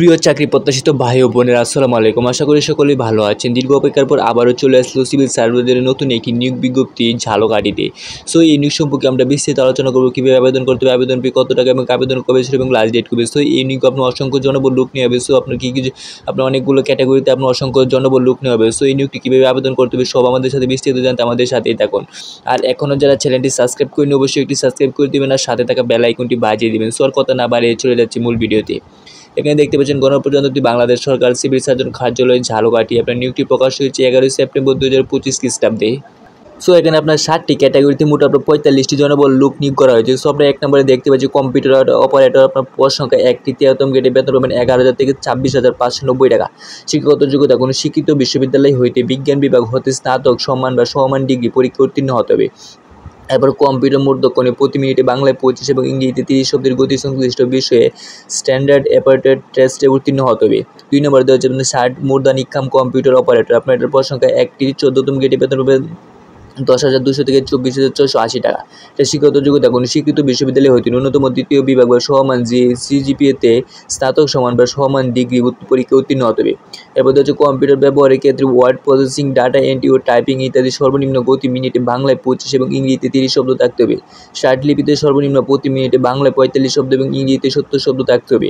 প্রিয় চাকরি প্রত্যাশিত ভাই ও বোনেরা আসসালামু আলাইকুম। আশা করি সকলেই ভালো আছেন। দীর্ঘ অপেক্ষার পর আবারও চলে আসলো সিভিল সার্ভিসের নতুন একটি নিয়োগ বিজ্ঞপ্তি ঝালকাঠিতে। সো এই নিয়োগ সম্পর্কে আমরা বিস্তারিত আলোচনা করবো, কীভাবে আবেদন করতে হবে, আবেদন ফি কত টাকা এবং আবেদন কবে ছিল এবং লাস্ট ডেট কবে। সো এই নিয়োগ আপনার অসংখ্য জনবল লোক নিয়ে হবে। সো আপনার আপনার অনেকগুলো ক্যাটাগরিতে আপনার অসংখ্য জনবল লোক নিয়ে হবে। সো এই নিয়োগটি কীভাবে আবেদন করতে হবে সব আমাদের সাথে বিস্তারিত জানতে আমাদের সাথেই থাকুন। আর এখনও যারা চ্যানেলটি সাবস্ক্রাইব করেনি অবশ্যই একটি সাবস্ক্রাইব করে দেবেন আর সাথে থাকা বেল আইকনটি বাজিয়ে দেবেন। সো আর কথা না বাড়িয়ে চলে যাচ্ছি মূল ভিডিওতে। এখানে দেখতে পাচ্ছেন গণপ্রজাতন্ত্রী বাংলাদেশ সরকার সিভিল সার্জন কার্যালয় ঝালকাঠি। আপনার নিয়োগটি প্রকাশ হয়েছে 11 সেপ্টেম্বর 2025 খ্রিস্টাব্দে। সো এখানে আপনার 7টি ক্যাটাগরিতে মোট আপনার 45টি জনবল লোক নিয়োগ করা হয়েছে। সো আপনার 1 নম্বরে দেখতে পাচ্ছি কম্পিউটার অপারেটর। আপনার পদ সংখ্যা 1টি, 13তম গ্রেডে বেতন পাবেন 11,000 থেকে 26,590 টাকা। শিক্ষাগত যোগ্যতা কোনো শিক্ষিত বিশ্ববিদ্যালয় হইতে বিজ্ঞান বিভাগ হতে স্নাতক সম্মান বা সমমান ডিগ্রি পরীক্ষা উত্তীর্ণ হতে হবে। এরপর কম্পিউটার মূর্ধক্যণে প্রতি মিনিটে বাংলায় 25 এবং ইংরেজিতে 30 শব্দের গতি সংশ্লিষ্ট বিষয়ে স্ট্যান্ডার্ড অ্যাপারেটর টেস্টে উত্তীর্ণ হতে হবে। 2 নম্বর দেওয়া হচ্ছে আপনার 60 মূর্ধন্য ইনকাম কম্পিউটার অপারেটর। আপনার এটার পদ সংখ্যা 1টি, 14তম গ্রেডে বেতন পাবেন 10,200 থেকে 24,480 টাকা। এটা শিক্ষাগত যোগ্যতা কোনো স্বীকৃত বিশ্ববিদ্যালয় হইতে ন্যূনতম 2য় বিভাগ বা সমান সিজিপিএতে স্নাতক সমান বা সমান ডিগ্রি পরীক্ষা উত্তীর্ণ হতে হবে। এরপর হচ্ছে কম্পিউটার ব্যবহারের ক্ষেত্রে ওয়ার্ড প্রসেসিং, ডাটা এন্ট্রি ও টাইপিং ইত্যাদি সর্বনিম্ন গতি মিনিটে বাংলায় 25 এবং ইংরেজিতে 30 শব্দ থাকতে হবে। লিপিতে সর্বনিম্ন প্রতি মিনিটে বাংলায় 45 শব্দ এবং ইংরেজিতে 70 শব্দ থাকতে হবে।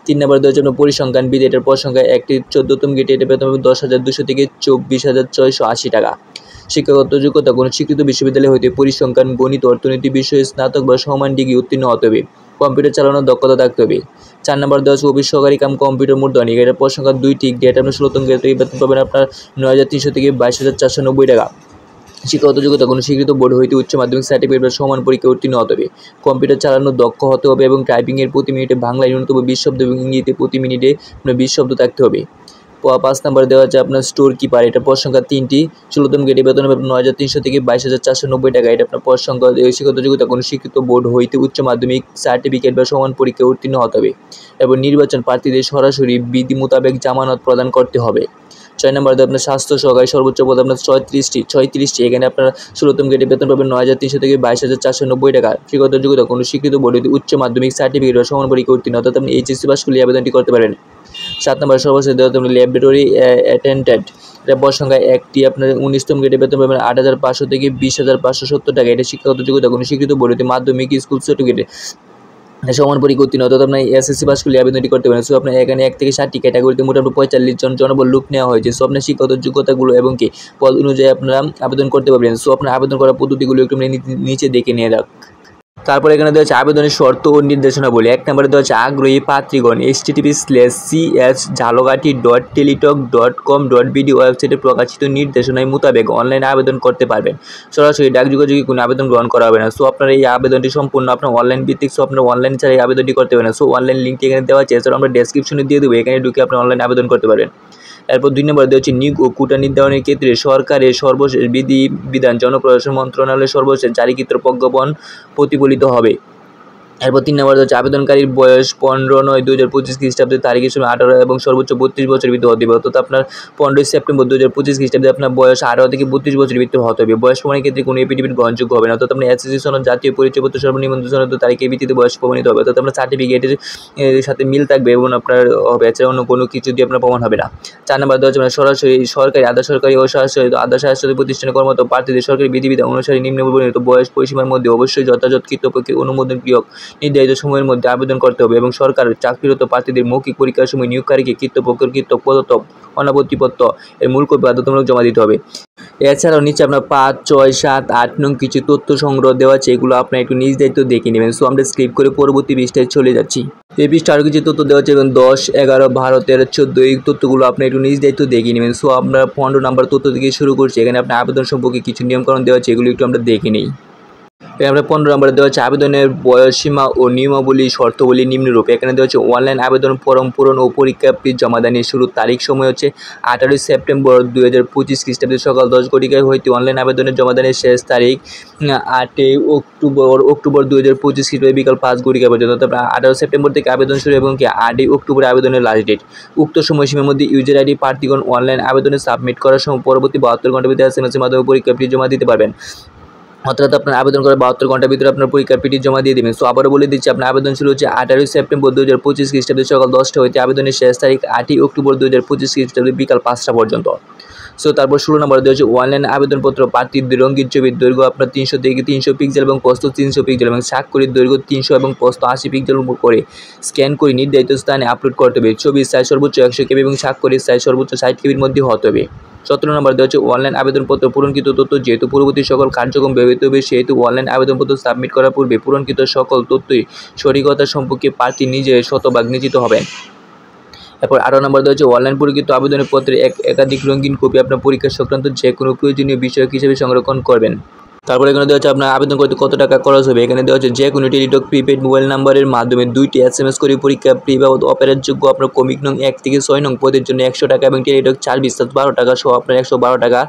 3 নম্বর দেওয়ার জন্য পরিসংখ্যানবিদ। এটার পদ সংখ্যা 1টি, 14তম গ্রেডে এটা বেতন হবে 10,200 থেকে 24,680 টাকা। শিক্ষাগত যোগ্যতা কোনো স্বীকৃত বিশ্ববিদ্যালয় হইতে পরিসংখ্যান, গণিত, অর্থনীতি বিষয়ে স্নাতক বা সমান ডিগ্রি উত্তীর্ণ হতে হবে। কম্পিউটার চালানোর দক্ষতা থাকতে হবে। 4 নম্বর দেওয়া আছে অফিস সহকারী কাম কম্পিউটার মূর্ধন্য। এটার পদ সংখ্যা 2টি, গ্রেড আপনার 16তম গ্রেড থেকে বেতন পাবেন আপনার 9,300 থেকে 22,490 টাকা। শিক্ষাগত যোগ্যতা কোনো স্বীকৃত বোর্ড হইতে উচ্চ মাধ্যমিক সার্টিফিকেট বা সমান পরীক্ষা উত্তীর্ণ হতে হবে। কম্পিউটার চালানোর দক্ষ হতে হবে এবং টাইপিংয়ের প্রতি মিনিটে বাংলায় ন্যূনতম 20 শব্দ এবং ইংরেজিতে প্রতি মিনিটে 20 শব্দ থাকতে হবে। 5 নম্বরে দেওয়া আছে আপনার স্টোর কিপার। এটা পদ সংখ্যা 3টি, 16তম গ্রেডে বেতন হবে 9,300 থেকে 22,490 টাকা। এটা আপনার পদ সংখ্যা শিক্ষাগত যোগ্যতা কোনো স্বীকৃত বোর্ড হইতে উচ্চ মাধ্যমিক সার্টিফিকেট বা সমান পরীক্ষা উত্তীর্ণ হতে হবে এবং নির্বাচন প্রার্থীদের সরাসরি বিধি মোতাবেক জামানত প্রদান করতে হবে। 6 নম্বরে আপনার স্বাস্থ্য সহকারী সর্বোচ্চ পদ আপনার 36টি। এখানে আপনার 16তম গ্রেডে বেতন পাবেন 9,300 থেকে 22,490 টাকা। শিক্ষাগত যোগ্যতা কোনো স্বীকৃত বোর্ড হইতে উচ্চ মাধ্যমিক সার্টিফিকেট বা সমান পরীক্ষা উত্তীর্ণ অর্থাৎ আপনি এইচএসসি পাস করলে আবেদনটি করতে পারেন। 7 নম্বর সর্বশেষ দেওয়া আপনি ল্যাবরেটরি অ্যাটেন্ডেন্ট। এটা পদ সংখ্যা 1টি, আপনার 19তম গ্রেডে বেতন পাবেন 8,500 থেকে 20,570 টাকা। এটা শিক্ষাগত যোগ্যতা কোনো স্বীকৃত বোর্ড হইতে মাধ্যমিক স্কুল সার্টিফিকেট সমান পরীক্ষা উত্তীর্ণ অর্থাৎ আপনার এসএসসি পাস করলে আবেদনটি করতে পারেন। সো আপনার এখানে 1 থেকে 7টি ক্যাটাগরিতে মোটামুটি 45 জন জনবল লোক নেওয়া হয়েছে। সো আপনার শিক্ষাগত যোগ্যতাগুলো এবং কি পদ অনুযায়ী আপনারা আবেদন করতে পারবেন। সো আপনার আবেদন করার পদ্ধতিগুলো একটু নিচে দেখে নিয়ে রাখ। তারপর এখানে দেওয়া হচ্ছে আবেদনের শর্ত ও নির্দেশনাবলী। 1 নম্বরে দেওয়া হচ্ছে আগ্রহী প্রার্থীগণ https://cs@jalokati.teletalk.com.bd ওয়েবসাইটে প্রকাশিত নির্দেশনায় মোতাবেক অনলাইনে আবেদন করতে পারবেন। সরাসরি ডাক যোগাযোগে কোনো আবেদন গ্রহণ করা হবে না। সো আপনার এই আবেদনটি সম্পূর্ণ আপনার অনলাইন ভিত্তিক। সো আপনার অনলাইন ছাড়া এই আবেদনটি করতে পারেন। সো অনলাইন লিঙ্কটি এখানে দেওয়া আছে, এছাড়াও আমরা ডেসক্রিপশনে দিয়ে দেবো, এখানে ঢুকে আপনি অনলাইন আবেদন করতে পারবেন। এরপর 2 নম্বরে দেওয়া হচ্ছে নিয়োগ ও কোটা নির্ধারণের ক্ষেত্রে সরকারের সর্বশেষ বিধিবিধান জনপ্রশাসন মন্ত্রণালয়ের সর্বশেষ জারিকৃত প্রজ্ঞাপন প্রতিফলিত হবে। এরপর 3 নম্বরে হচ্ছে আবেদনকারীর বয়স 15/9/2025 খ্রিস্টাব্দের তারিখের সময় 18 এবং সর্বোচ্চ 32 বছরের ভিতরে হতে হবে। অর্থাৎ আপনার 15 সেপ্টেম্বর 2025 খ্রিস্টাব্দে আপনার বয়স 18 থেকে 32 বছরের ভিতরে হতে হবে। বয়স প্রমাণের ক্ষেত্রে কোনো এফিডেভিট গ্রহণযোগ্য হবে না। অর্থাৎ আপনার এসএসসি সনদ, জাতীয় পরিচয়পত্র, সর্বনিম্ন সনদ তারিখের ভিত্তিতে বয়স প্রমাণিত হবে। অর্থাৎ আপনার সার্টিফিকেটের সাথে মিল থাকবে এবং আপনার হবে, এছাড়া অন্য কোনো কিছু দিয়ে আপনার প্রমাণ হবে না। 4 নম্বর দেওয়া হচ্ছে সরাসরি সরকারি, আধা সরকারি ও আধা স্বায়ত্তশাসিত প্রতিষ্ঠানে কর্মরত প্রার্থীদের সরকারি বিধিবিধান অনুসারে নিম্নবর্ণিত বয়স পরিসীমার মধ্যে অবশ্যই যথাযথ কর্তৃপক্ষের অনুমোদন ক্রিয়ক নির্ধারিত সময়ের মধ্যে আবেদন করতে হবে এবং সরকার চাকরিরত প্রার্থীদের মৌখিক পরীক্ষার সময় নিয়োগকারীকে কর্তৃপক্ষের কর্তৃক প্রদত্ত অনাপত্তিপত্র এর মূল কপি বাধ্যতামূলক জমা দিতে হবে। এছাড়াও নিচে আপনার 5, 6, 7, 8 নং কিছু তথ্য সংগ্রহ দেওয়া আছে, এগুলো আপনার একটু নিজ দায়িত্ব দেখে নেবেন। সো আমরা স্কিপ করে পরবর্তী পৃষ্ঠায় চলে যাচ্ছি। এই পৃষ্ঠা আরও কিছু তথ্য দেওয়া আছে এবং 10, 11, 12, 13, 14 এই তথ্যগুলো আপনি একটু নিজ দায়িত্ব দেখে নেবেন। সো আমরা 15 নম্বর তথ্য থেকে শুরু করছি। এখানে আপনার আবেদন সম্পর্কে কিছু নিয়মকানুন দেওয়া আছে, এগুলো একটু আমরা দেখে নিই। আমরা 15 নম্বরে দেওয়া হচ্ছে আবেদনের বয়সসীমা ও নিয়মাবলী শর্তাবলী নিম্নরূপ। এখানে দেওয়া হচ্ছে অনলাইন আবেদন ফর্ম পূরণ ও পরীক্ষা ফি জমাদানের শুরুর তারিখ সময় হচ্ছে 18 সেপ্টেম্বর 2025 খ্রিস্টাব্দে সকাল 10 ঘটিকায় হইতে অনলাইন আবেদনের জমাদানের শেষ তারিখ 8 অক্টোবর 2025 খ্রিস্টাব্দে বিকাল 5 ঘটিকা পর্যন্ত। তারপর 18 সেপ্টেম্বর থেকে আবেদন শুরু এবং 8 অক্টোবর আবেদনের লাস্ট ডেট। উক্ত সময়সীমার মধ্যে ইউজার আইডি প্রার্থীগণ অনলাইন আবেদনে সাবমিট করার সময় পরবর্তী 72 ঘন্টার ভিতরে SMS এর মাধ্যমে পরীক্ষা ফি জমা দিতে পারবেন। অর্থাৎ আপনার আবেদন করার 72 ঘন্টার ভিতরে আপনার পরীক্ষার পিটি জমা দিয়ে দেবেন। সো আবারও বলে দিচ্ছি, আপনার আবেদন শুরু হচ্ছে 18 সেপ্টেম্বর 2025 খ্রিস্টাব্দে সকাল 10টা হইতে আবেদনের শেষ তারিখ 8 অক্টোবর 2025 খ্রিস্টাব্দে বিকাল 5টা পর্যন্ত। সো তারপর 16 নম্বরে দেওয়া হচ্ছে অনলাইন আবেদনপত্র প্রার্থীর রঙিন ছবির দৈর্ঘ্য আপনার 300 থেকে 300 পিক্সেল এবং প্রস্থ 300 পিক্সেল এবং স্বাক্ষরের দৈর্ঘ্য 300 এবং প্রস্থ 80 পিক্সেল করে স্ক্যান করে নির্ধারিত স্থানে আপলোড করতে হবে। ছবির সাইজ সর্বোচ্চ 100 কেবি এবং স্বাক্ষরের সাইজ সর্বোচ্চ 60 কেবির মধ্যে হতে হবে। 17 নম্বর দেওয়া হচ্ছে অনলাইন আবেদনপত্র পূরণকৃত তথ্য যেহেতু পূর্ববর্তী সকল কার্যক্রম ব্যবহৃত হবে, সেহেতু অনলাইন আবেদনপত্র সাবমিট করার পূর্বে পূরণকৃত সকল তথ্যই সঠিকতা সম্পর্কে প্রার্থী নিজে শতভাগ নিশ্চিত হবেন। এরপর 18 নম্বর দেওয়া হচ্ছে অনলাইন পরীক্ষিত আবেদনের পত্রে একাধিক রঙিন কপি আপনার পরীক্ষা সংক্রান্ত যে কোনো প্রয়োজনীয় বিষয় হিসেবে সংরক্ষণ করবেন। তারপরে এখানে দেওয়া হচ্ছে আপনার আবেদন করতে কত টাকা খরচ হবে। এখানে দেওয়া হচ্ছে যে কোনো টেলিটক প্রিপেড মোবাইল নাম্বারের মাধ্যমে 2টি SMS করে পরীক্ষা ফ্রি বাবদ অপারেটরযোগ্য আপনার ক্রমিক নং 1 থেকে 6 নং পদের জন্য 100 টাকা এবং টেলিটক 4 রিচার্জ 12 টাকা সহ আপনার 112 টাকা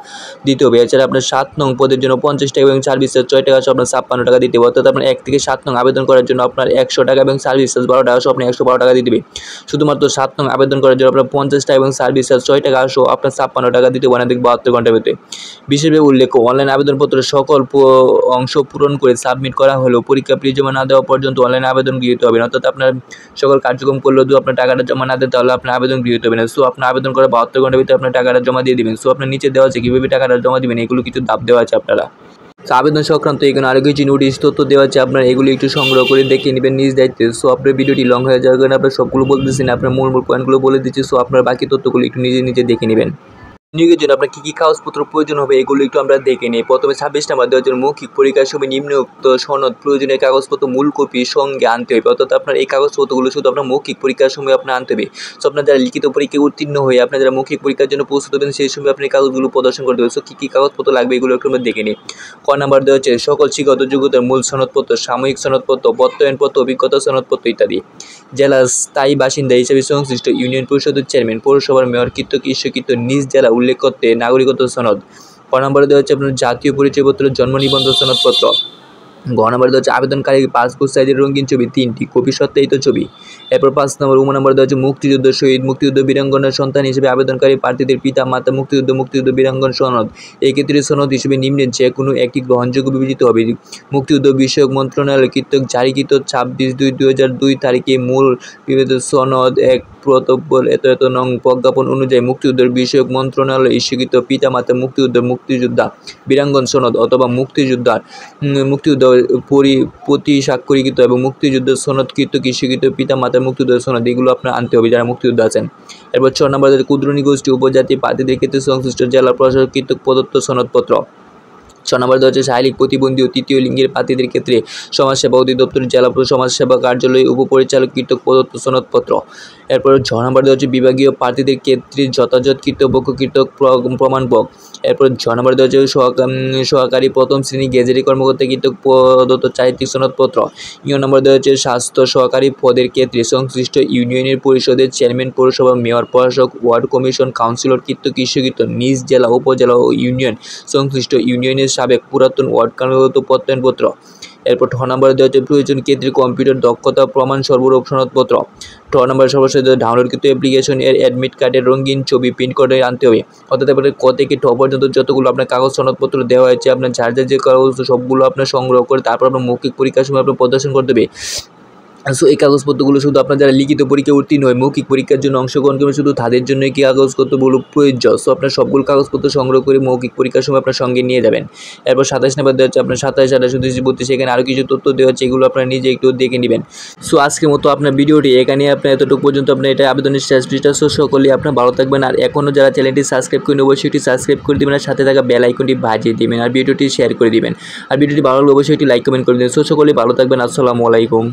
দিতে হবে। এছাড়া আপনার 7 নং পদের জন্য 50 টাকা এবং 4 রিচার্জ 6 টাকা সহ আপনার 56 টাকা দিতে হবে। অর্থাৎ আপনার 1 থেকে 7 নং আবেদন করার জন্য আপনার 100 টাকা এবং 4 রিচার্জ 12 টাকা সহ আপনি 112 টাকা দিতে হবে। শুধুমাত্র 7 নং আবেদন করার জন্য আপনার 50 টাকা এবং 4 রিচার্জ 6 টাকা সহ আপনার 56 টাকা দিতে হবে 72 ঘন্টার ভিতরে। বিশেষভাবে উল্লেখ্য, অনলাইন আবেদনপত্রের সকল অংশ পূরণ করে সাবমিট করা হলেও পরীক্ষা ফি জমা না দেওয়া পর্যন্ত অনলাইন আবেদন গৃহীত হবে না। অর্থাৎ আপনার সকল কার্যক্রম করলেও যদি আপনার টাকাটা জমা না দেন তাহলে আপনার আবেদন গৃহীত হবে না। সো আপনার আবেদন করার 72 ঘন্টার ভিতরে আপনার টাকাটা জমা দিয়ে দেবেন। সো আপনার নিচে দেওয়া আছে কীভাবে টাকাটা জমা দেবেন, এগুলো কিছু ধাপ দেওয়া আছে আপনারা। তো আবেদন সংক্রান্ত এখানে আরও কিছু নোটিশ তথ্য দেওয়া আছে, আপনার এগুলো একটু সংগ্রহ করে দেখে নেবেন নিজ দায়িত্বে। সো আপনার ভিডিওটি লং হয়ে যাওয়ার কারণে আপনার সবগুলো বলতেছি না, আপনার মূল পয়েন্টগুলো বলে দিচ্ছি। সো আপনার বাকি তথ্যগুলো একটু নিজে দেখে নেবেন। নিয়োগের জন্য আপনার কী কী কাগজপত্র প্রয়োজন হবে এগুলো একটু আমরা দেখে নিই। প্রথমে 26 নাম্বার দেওয়ার জন্য মৌখিক পরীক্ষার সময় নিম্নোক্ত সনদ প্রয়োজনীয় কাগজপত্র মূল কপি সঙ্গে আনতে হবে। অর্থাৎ আপনার এই কাগজপত্রগুলো শুধু আপনার মৌখিক পরীক্ষার সময় আপনার আনতে হবে। সো আপনার যারা লিখিত পরীক্ষায় উত্তীর্ণ হয়ে আপনার যারা মৌখিক পরীক্ষার জন্য প্রস্তুত হবেন সেই সময় আপনি কাগজগুলো প্রদর্শন করতে হবে। সো কী কী কাগজপত্র লাগবে এগুলো একটু আমরা দেখে নিই। ক নাম্বার দেওয়া হচ্ছে সকল শিক্ষাগত যোগ্যতার মূল সনদপত্র, সাময়িক সনদপত্র, প্রত্যয়নপত্র, অভিজ্ঞতা সনদপত্র ইত্যাদি। জেলার স্থায়ী বাসিন্দা হিসেবে সংশ্লিষ্ট ইউনিয়ন পরিষদের চেয়ারম্যান, পৌরসভার মেয়র কৃতক ঈশ্বরকৃত নিজ জেলা উল্লেখ করতে নাগরিকত্ব সনদ। ক নম্বরে দেওয়া হচ্ছে আপনার জাতীয় পরিচয়পত্র, জন্ম নিবন্ধন সনদপত্র। গ নম্বরে দেওয়া হচ্ছে আবেদনকারী পাসপোর্ট সাইজের রঙিন ছবি 3টি, কপি সত্যায়িত ছবি। এরপর 5 নম্বর নম্বরে দেওয়া হচ্ছে মুক্তিযুদ্ধ শহীদ, মুক্তিযুদ্ধ বীরাঙ্গনার সন্তান হিসেবে আবেদনকারী প্রার্থীদের পিতা মাতা মুক্তিযুদ্ধ বীরাঙ্গন সনদ। এই ক্ষেত্রে সনদ হিসেবে নিম্নের যে কোনো একটি গ্রহণযোগ্য বিবেচিত হবে। মুক্তিযুদ্ধ বিষয়ক মন্ত্রণালয় কর্তৃক জারিকৃত 26/2/2002 তারিখে মূল বিবেচিত সনদ 1 প্রতব্বর এত নং প্রজ্ঞাপন অনুযায়ী মুক্তিযুদ্ধ বিষয়ক মন্ত্রণালয় ইস্যুকৃত পিতা মাতা মুক্তিযোদ্ধা বীরাঙ্গন সনদ অথবা মুক্তিযুদ্ধ প্রতি স্বাক্ষরিত এবং মুক্তিযুদ্ধ সনদ কৃতক ইস্যুকৃত পিতা মাতার মুক্তিযুদ্ধ সনদ, এগুলো আপনার আনতে হবে যারা মুক্তিযুদ্ধ আছেন। এরপর 6 নম্বর ক্ষুদ্র নিগোষ্ঠী উপজাতি প্রার্থীদের ক্ষেত্রে সংশ্লিষ্ট জেলা প্রশাসক কৃতক প্রদত্ত সনদপত্র। 6 নম্বর দেওয়া হচ্ছে শারীরিক প্রতিবন্ধী ও তৃতীয় লিঙ্গের প্রার্থীদের ক্ষেত্রে সমাজসেবা অধিদপ্তর জেলা সমাজসেবা কার্যালয় উপপরিচালক কৃতক প্রদত্ত সনদপত্র। এরপর 6 নম্বর দেওয়া হচ্ছে বিভাগীয় প্রার্থীদের ক্ষেত্রে যথাযথ কৃতপক্ষ কৃতক প্রমাণপত্র। এরপর 6 নম্বর দেওয়া হচ্ছে সহকারী প্রথম শ্রেণী গেজেটেড কর্মকর্তা কৃতক প্রদত্ত চারিত্রিক সনদপত্র। ইউ নম্বর দেওয়া হচ্ছে স্বাস্থ্য সহকারী পদের ক্ষেত্রে সংশ্লিষ্ট ইউনিয়নের পরিষদের চেয়ারম্যান, পৌরসভা মেয়র, প্রশাসক, ওয়ার্ড কমিশন কাউন্সিলর কৃতক ইস্যুকৃত নিজ জেলা উপজেলা ও ইউনিয়ন সংশ্লিষ্ট ইউনিয়নের সাবেক পুরাতন ওয়ার্ড কর্মকর্তা প্রত্যয়নপত্র। এরপর 6 নম্বরে দেওয়া হচ্ছে প্রয়োজন ক্ষেত্রে কম্পিউটার দক্ষতা প্রমাণ সরবরাহ সনদপত্র। 6 নম্বরে সর্বশেষ ডাউনলোডকৃত অ্যাপ্লিকেশন এর অ্যাডমিট কার্ডের রঙিন ছবি প্রিন্ট করে আনতে হবে। অর্থাৎ আপনার ক থেকে ঠ পর্যন্ত যতগুলো আপনার কাগজ সনদপত্র দেওয়া হয়েছে আপনার যার যে কাগজ সবগুলো আপনার সংগ্রহ করে তারপর আপনার মৌখিক পরীক্ষার সময় আপনার প্রদর্শন করতে হবে। সো এই কাগজপত্রগুলো শুধু আপনার যারা লিখিত পরীক্ষায় উত্তীর্ণ হয় মৌখিক পরীক্ষার জন্য অংশগ্রহণ করবে শুধু তাদের জন্য কি কাগজপত্রগুলো প্রয়োজন। সো আপনার সবগুলো কাগজপত্র সংগ্রহ করে মৌখিক পরীক্ষার সময় আপনার সঙ্গে নিয়ে যাবেন। এরপর 27 নম্বর দেওয়া হচ্ছে আপনার 27, 28, 29, 32 সেখানে আরও কিছু তথ্য দেওয়া হচ্ছে, এগুলো আপনার নিজে একটু দেখে নেবেন। সো আজকের মতো আপনার ভিডিওটি এখানে আপনার এতটুকু পর্যন্ত আপনার এটা আবেদনের শেষ পৃষ্ঠা। সো সকলে আপনার ভালো থাকবেন, আর এখনও যারা চ্যানেলটি সাবস্ক্রাইব করেন অবশ্যই এটি সাবস্ক্রাইব করে দেবেন, আর সাথে থাকা বেল আইকনটি বাজিয়ে দেবেন, আর ভিডিওটি শেয়ার করে দেবেন, আর ভিডিওটি ভালো লাগলে অবশ্যই একটি লাইক কমেন্ট করে দেবেন। সো সকলে ভালো থাকবেন, আসসালামু আলাইকুম।